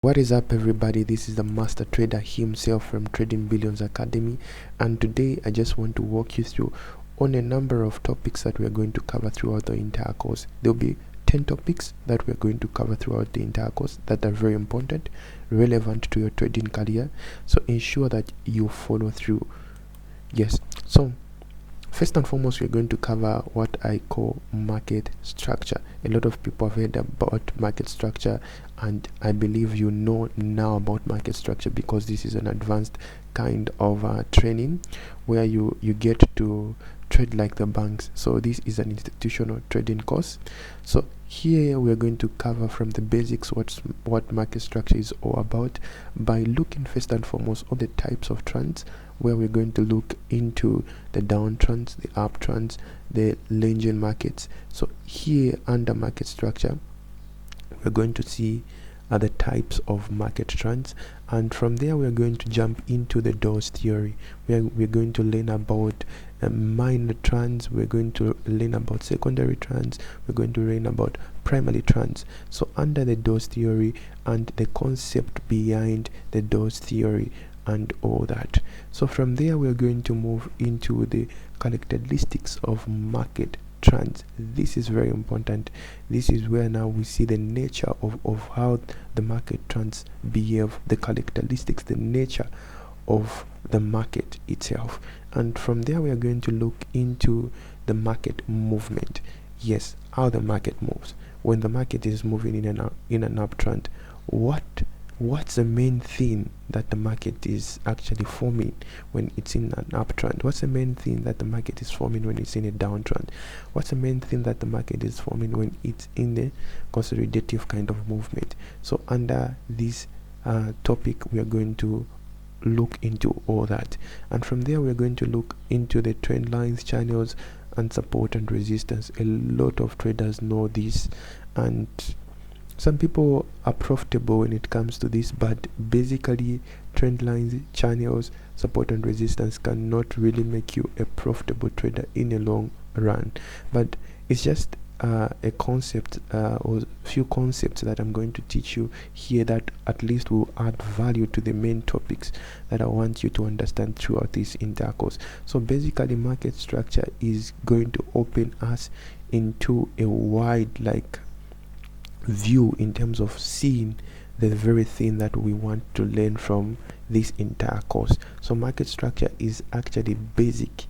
What is up, everybody? This is the master trader himself from Trading Billions Academy, and today I just want to walk you through on a number of topics that we are going to cover throughout the entire course. There'll be 10 topics that we are going to cover throughout the entire course that are very important, relevant to your trading career, so ensure that you follow through. Yes, so first and foremost, we're going to cover what I call market structure. A lot of people have heard about market structure, and I believe you know now about market structure because this is an advanced kind of training where you get to trade like the banks. So this is an institutional trading course. So here we are going to cover from the basics what market structure is all about by looking first and foremost at the types of trends, where we're going to look into the downtrends, the uptrends, the Lenzing markets. So here under market structure, we're going to see other types of market trends, and from there we're going to jump into the Dawes theory, where we're going to learn about minor trends, we're going to learn about secondary trends, we're going to learn about primary trends. So under the Dawes theory and the concept behind the Dawes theory and all that. So from there we're going to move into the characteristics of market trends. This is very important. This is where now we see the nature of how the market trends behave, the characteristics, the nature of the market itself. And from there we are going to look into the market movement. Yes, how the market moves. When the market is moving in an uptrend, what's the main thing that the market is actually forming when it's in an uptrend? What's the main thing that the market is forming when it's in a downtrend? What's the main thing that the market is forming when it's in the consolidative kind of movement? So under this topic, we are going to look into all that, and from there we're going to look into the trend lines, channels, and support and resistance. A lot of traders know this, and some people are profitable when it comes to this, but basically trend lines, channels, support and resistance cannot really make you a profitable trader in a long run. But it's just a concept or few concepts that I'm going to teach you here that at least will add value to the main topics that I want you to understand throughout this entire course. So basically market structure is going to open us into a wide view in terms of seeing the very thing that we want to learn from this entire course. So market structure is actually basic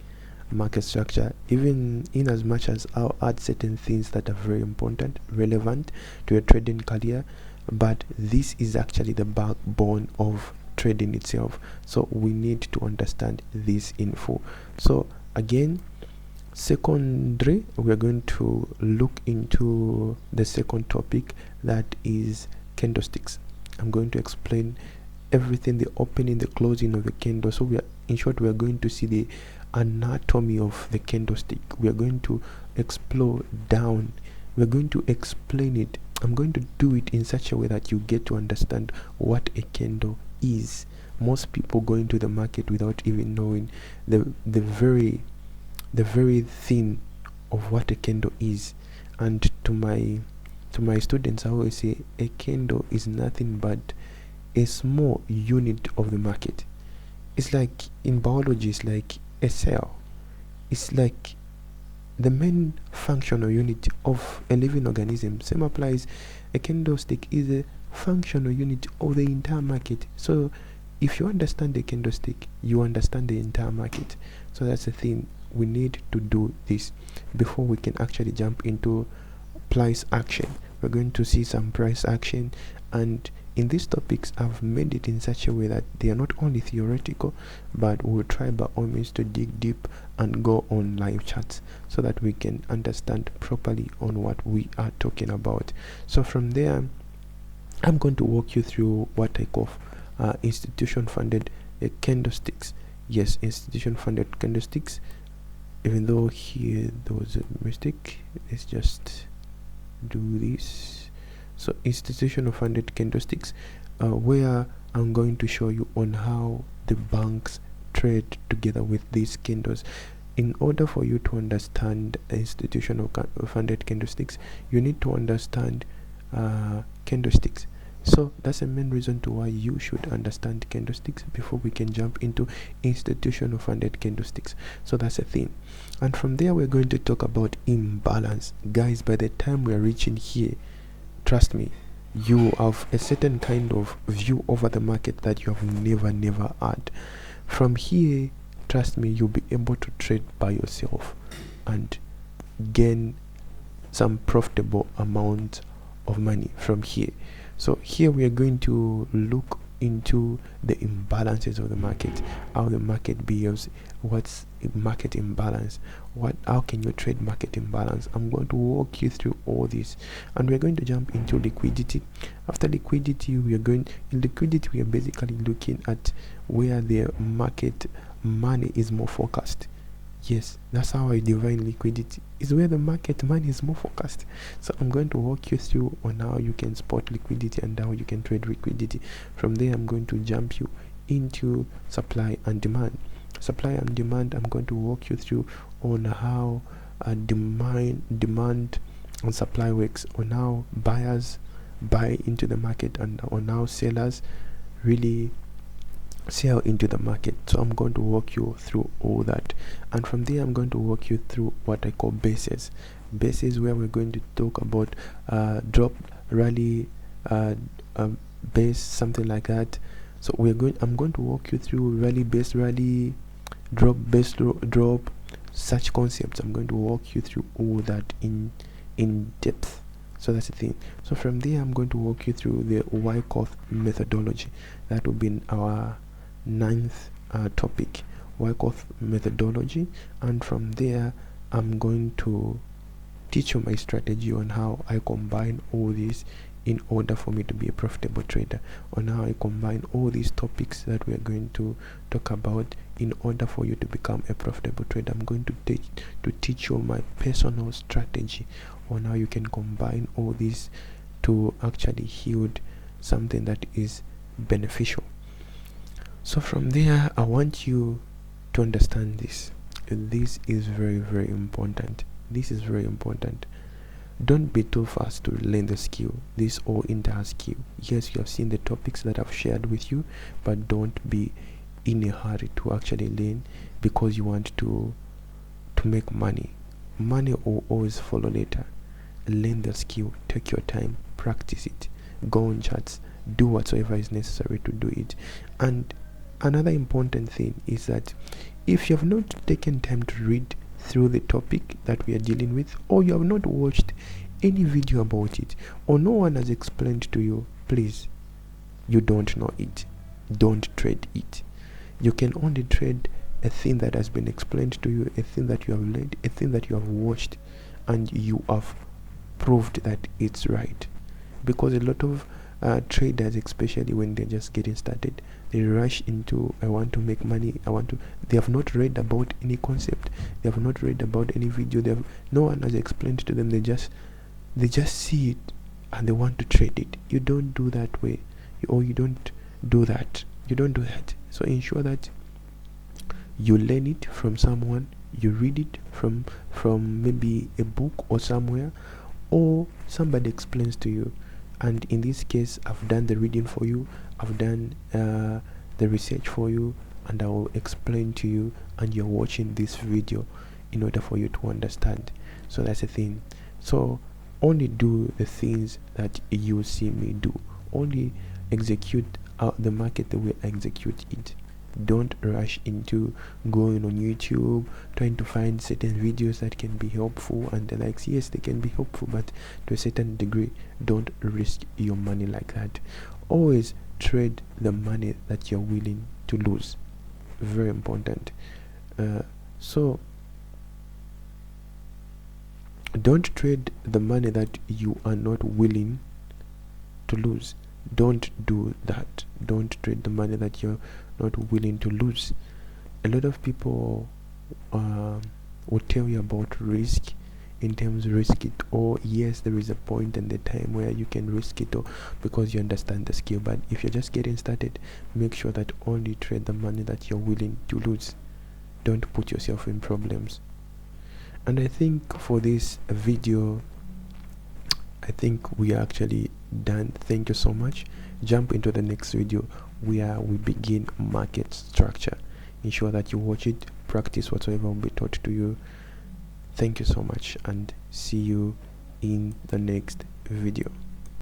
market structure, even in as much as I'll add certain things that are very important, relevant to your trading career, but this is actually the backbone of trading itself. So we need to understand this info. So again, secondary, we're going to look into the second topic, that is candlesticks. I'm going to explain everything, the opening, the closing of the candle. So in short, we are going to see the anatomy of the candlestick. We are going to explore down, we're going to explain it. I'm going to do it in such a way that you get to understand what a candle is. Most people go into the market without even knowing the very thing of what a candle is. And to my students, I always say a candle is nothing but a small unit of the market. It's like in biology, it's like a cell. It's like the main functional unit of a living organism. Same applies. A candlestick is a functional unit of the entire market. So if you understand the candlestick, you understand the entire market. So that's the thing. We need to do this before we can actually jump into price action. We're going to see some price action, and in these topics I've made it in such a way that they are not only theoretical, but we'll try by all means to dig deep and go on live charts so that we can understand properly on what we are talking about. So from there, I'm going to walk you through what I call institution funded candlesticks. Yes, institution funded candlesticks. Even though here there was a mistake, let's just do this. So institutional funded candlesticks, where I'm going to show you on how the banks trade together with these candles. In order for you to understand institutional funded candlesticks, you need to understand candlesticks. So that's the main reason to why you should understand candlesticks before we can jump into institutional funded candlesticks. So that's the thing. And from there we're going to talk about imbalance. Guys, by the time we're reaching here, trust me, you have a certain kind of view over the market that you have never had. From here, trust me, you'll be able to trade by yourself and gain some profitable amount of money from here. So here we are going to look into the imbalances of the market, how the market behaves, what's market imbalance, how can you trade market imbalance. I'm going to walk you through all this, and we're going to jump into liquidity. After liquidity, we are basically looking at where the market money is more focused. Yes, that's how I define liquidity, is where the market money is more focused. So I'm going to walk you through on how you can spot liquidity and how you can trade liquidity. From there, I'm going to jump you into supply and demand. Supply and demand, I'm going to walk you through on how demand and supply works, on how buyers buy into the market and on how sellers really sell into the market. So I'm going to walk you through all that, and from there I'm going to walk you through what I call bases, where we're going to talk about drop, rally, base, something like that. So I'm going to walk you through rally, base, rally, drop, base, drop, such concepts. I'm going to walk you through all that in depth. So that's the thing. So from there I'm going to walk you through the Wyckoff methodology. That will be our ninth topic, Wyckoff methodology, and from there I'm going to teach you my strategy on how I combine all this in order for me to be a profitable trader, on how I combine all these topics that we are going to talk about in order for you to become a profitable trader. I'm going to teach you my personal strategy on how you can combine all this to actually yield something that is beneficial. So from there, I want you to understand this. This is very important. This is very important. Don't be too fast to learn the skill. This all entire skill. Yes, you have seen the topics that I've shared with you, but don't be in a hurry to actually learn because you want to make money. Money will always follow later. Learn the skill. Take your time. Practice it. Go on charts. Do whatsoever is necessary to do it. And another important thing is that if you have not taken time to read through the topic that we are dealing with, or you have not watched any video about it, or no one has explained to you, please, you don't know it. Don't trade it. You can only trade a thing that has been explained to you, a thing that you have learned, a thing that you have watched, and you have proved that it's right. Because a lot of traders, especially when they're just getting started, they rush into, I want to make money, they have not read about any concept, they have not read about any video, no one has explained to them, they just see it and they want to trade it. You don't do that way, or you don't do that. So ensure that you learn it from someone, you read it from maybe a book or somewhere, or somebody explains to you. And in this case, I've done the reading for you, I've done the research for you, and I will explain to you, and you're watching this video in order for you to understand. So that's the thing. So only do the things that you see me do. Only execute the market the way I execute it. Don't rush into going on YouTube trying to find certain videos that can be helpful and the likes. Yes, they can be helpful, but to a certain degree. Don't risk your money like that. Always trade the money that you're willing to lose. Very important. So don't trade the money that you are not willing to lose. Don't do that. Don't trade the money that you're not willing to lose. A lot of people will tell you about risk in terms of risk it, or yes, there is a point and the time where you can risk it, or because you understand the skill. But if you're just getting started, make sure that only trade the money that you're willing to lose. Don't put yourself in problems. And I think for this video, I think we are actually done. Thank you so much. Jump into the next video where we begin market structure. Ensure that you watch it, practice whatsoever will be taught to you. Thank you so much, and see you in the next video.